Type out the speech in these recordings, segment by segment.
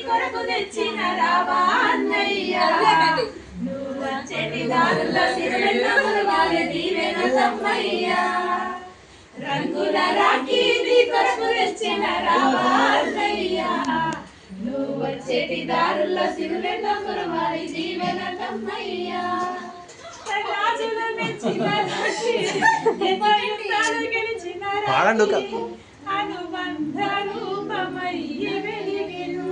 కొరకు తెచ్చిన రావా అన్నయ్య నువ్వు వచ్చేటి దారుల్లో సిరులెన్నోవాలి దీవెన తమ్మయ్య రంగుల రాఖీ నీ కొరకు తెచ్చిన రావా అన్నయ్య నువ్వు వచ్చేటి దారుల్లో సిరులెన్నోవాలి దీవెన తమ్మయ్య రాజులు మెచ్చిన రాఖీ గెలిచిన అనుబంధ రూపమయ్యి వెలిగెను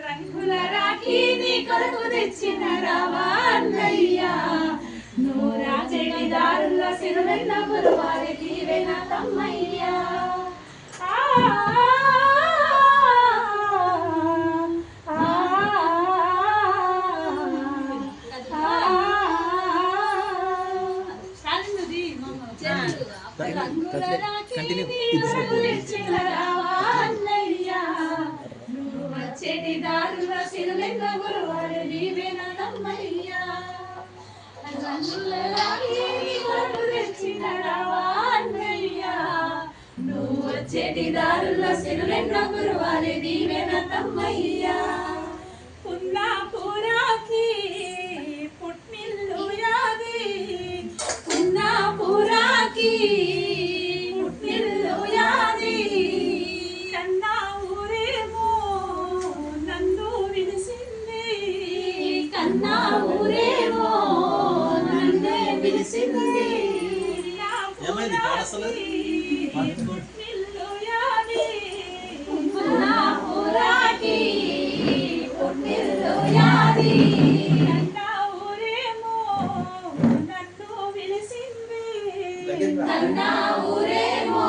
రంగుల రాఖీ నీ కొరకు తెచ్చిన రావా అన్నయ్య నువ్వు రాజేటి దారుల్లో సిరులెన్న గురువారి దీవెన తమ్మయ్య రంగుల రాఖీ నీ కొరకు తెచ్చిన రావా అన్నయ్య నువ్వు వచ్చేటి దారుల్లో సిరులెన్న గురువారి దీవెన తమ్మయ్య రంగుల రాఖీ నీ కొరకు తెచ్చిన రావా అన్నయ్య నువ్వు వచ్చేటి దారుల్లో సిరులెన్న గురువారి దీవెన తమ్మయ్య పున్నాపురాకి పుట్టిల్లు యాది పున్నాపురాకి పుట్టిల్లు యాది కన్నా ఊరేమో నందు విలిసింది కన్నా ఊరేమో నన్నే విలిసింది పుట్టిల్లు యాది పున్నాపురాకి పుట్టిల్లు యాది కన్నా ఊరేమో నన్ను విలిసింది కన్నా ఊరేమో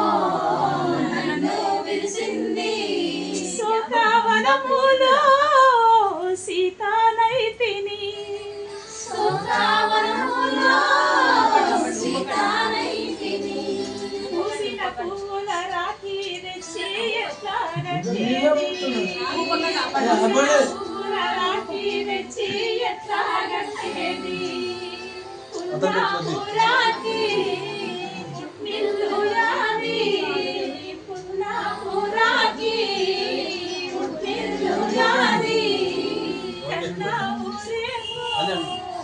నన్ను విలిసింది శోకావనములో సీతానైతిని శోకావనములో సీతానైతిని పూసిన పూల రాఖీ తెచ్చి ఎట్లా గట్టేది పూల రాఖీ తెచ్చి ఎట్లా గట్టేది పున్నాపురాకి